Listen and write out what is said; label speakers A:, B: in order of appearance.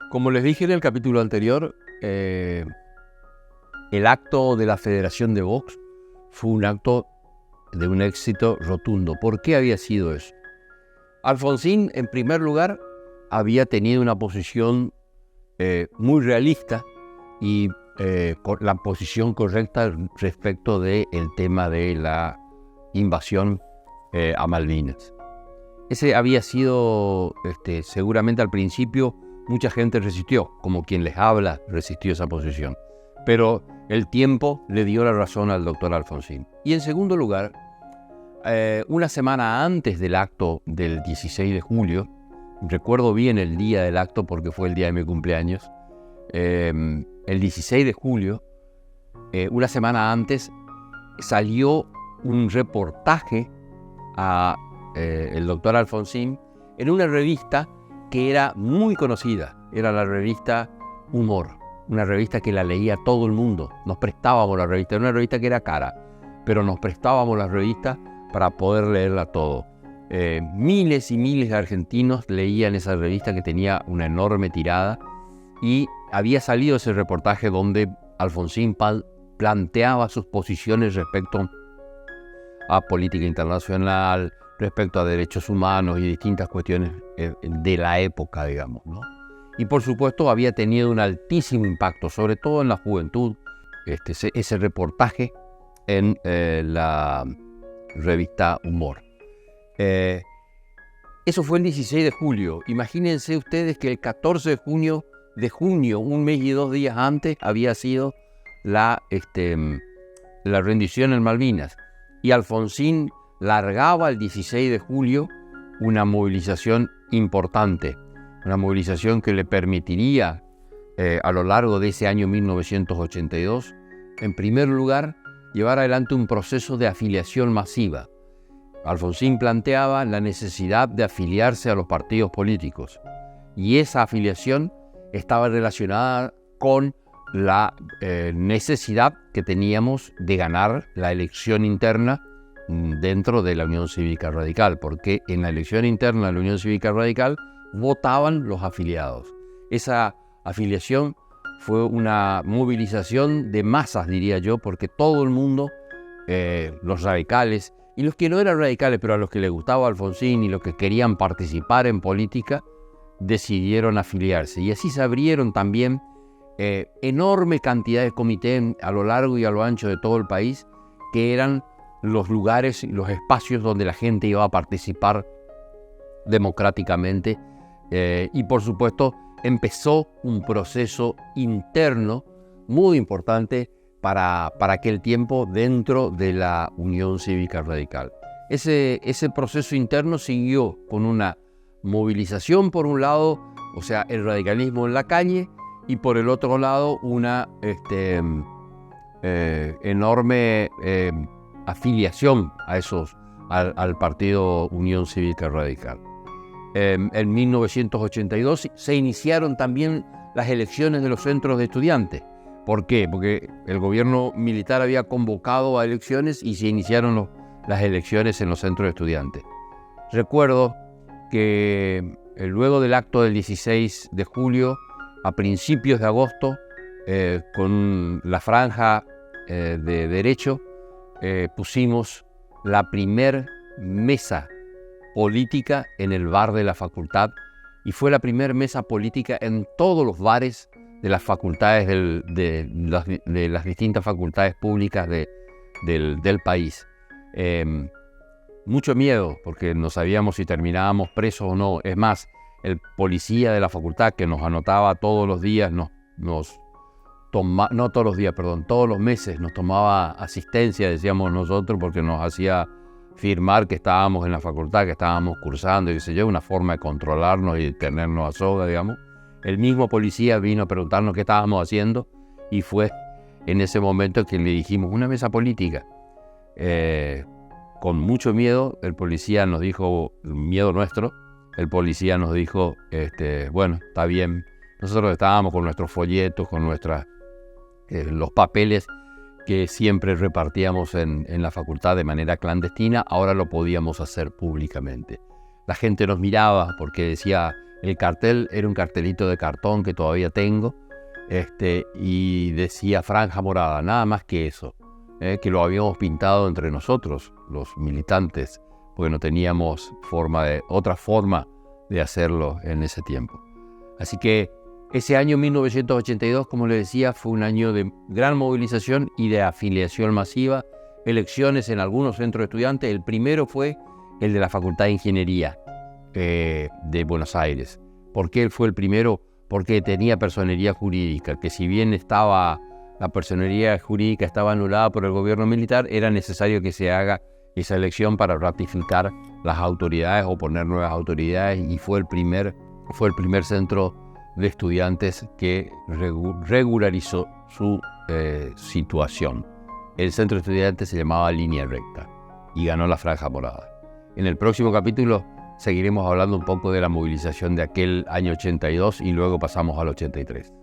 A: Como les dije en el capítulo anterior, el acto de la Federación de Vox fue un acto de un éxito rotundo. ¿Por qué había sido eso? Alfonsín, en primer lugar, había tenido una posición muy realista y con la posición correcta respecto del tema de la invasión a Malvinas. Ese había sido, seguramente al principio, mucha gente resistió, como quien les habla resistió esa posición. Pero el tiempo le dio la razón al doctor Alfonsín. Y en segundo lugar, una semana antes del acto del 16 de julio, recuerdo bien el día del acto porque fue el día de mi cumpleaños, el 16 de julio, una semana antes, salió un reportaje a el doctor Alfonsín en una revista que era muy conocida, era la revista Humor, una revista que la leía todo el mundo. Nos prestábamos la revista, era una revista que era cara, pero nos prestábamos la revista para poder leerla todo. Miles y miles de argentinos leían esa revista que tenía una enorme tirada y había salido ese reportaje donde Alfonsín planteaba sus posiciones respecto a política internacional, respecto a derechos humanos y distintas cuestiones de la época, digamos, ¿no? Y por supuesto había tenido un altísimo impacto, sobre todo en la juventud, ese reportaje en la revista Humor. Eso fue el 16 de julio. Imagínense ustedes que el 14 de junio, un mes y 2 días antes, había sido la rendición en Malvinas. Y Alfonsín largaba el 16 de julio una movilización importante, una movilización que le permitiría a lo largo de ese año 1982, en primer lugar, llevar adelante un proceso de afiliación masiva. Alfonsín planteaba la necesidad de afiliarse a los partidos políticos y esa afiliación estaba relacionada con la necesidad que teníamos de ganar la elección interna dentro de la Unión Cívica Radical, porque en la elección interna de la Unión Cívica Radical votaban los afiliados. Esa afiliación fue una movilización de masas, diría yo, porque todo el mundo, los radicales y los que no eran radicales, pero a los que les gustaba Alfonsín y los que querían participar en política, decidieron afiliarse. Y así se abrieron también enorme cantidad de comités a lo largo y a lo ancho de todo el país, que eran los lugares y los espacios donde la gente iba a participar democráticamente. Y por supuesto empezó un proceso interno muy importante para aquel tiempo dentro de la Unión Cívica Radical. Ese proceso interno siguió con una movilización por un lado, o sea, el radicalismo en la calle, y por el otro lado una enorme afiliación al partido Unión Cívica Radical. En 1982 se iniciaron también las elecciones de los centros de estudiantes. ¿Por qué? Porque el gobierno militar había convocado a elecciones y se iniciaron las elecciones en los centros de estudiantes. Recuerdo que luego del acto del 16 de julio, a principios de agosto, con la franja de derecho, pusimos la primer mesa política en el bar de la facultad y fue la primera mesa política en todos los bares de las facultades de las distintas facultades públicas del país. Mucho miedo porque no sabíamos si terminábamos presos o no. Es más, el policía de la facultad que nos anotaba todos los días, todos los meses nos tomaba asistencia, decíamos nosotros, porque nos hacía firmar que estábamos en la facultad, que estábamos cursando, y qué sé yo, una forma de controlarnos y tenernos a soga, digamos. El mismo policía vino a preguntarnos qué estábamos haciendo y fue en ese momento que le dijimos una mesa política. Con mucho miedo, el policía nos dijo, miedo nuestro, el policía nos dijo, bueno, está bien. Nosotros estábamos con nuestros folletos, con los papeles que siempre repartíamos en la facultad de manera clandestina, ahora lo podíamos hacer públicamente. La gente nos miraba porque decía, El cartel era un cartelito de cartón que todavía tengo, y decía franja morada, nada más que eso, que lo habíamos pintado entre nosotros, los militantes, porque no teníamos otra forma de hacerlo en ese tiempo. Así que ese año 1982, como les decía, fue un año de gran movilización y de afiliación masiva, elecciones en algunos centros de estudiantes. El primero fue el de la Facultad de Ingeniería de Buenos Aires. ¿Por qué él fue el primero? Porque tenía personería jurídica, que si bien la personería jurídica estaba anulada por el gobierno militar, era necesario que se haga esa elección para ratificar las autoridades o poner nuevas autoridades, y fue el primer centro de estudiantes que regularizó su situación. El centro de estudiantes se llamaba Línea Recta y ganó la franja morada. En el próximo capítulo seguiremos hablando un poco de la movilización de aquel año 82 y luego pasamos al 83.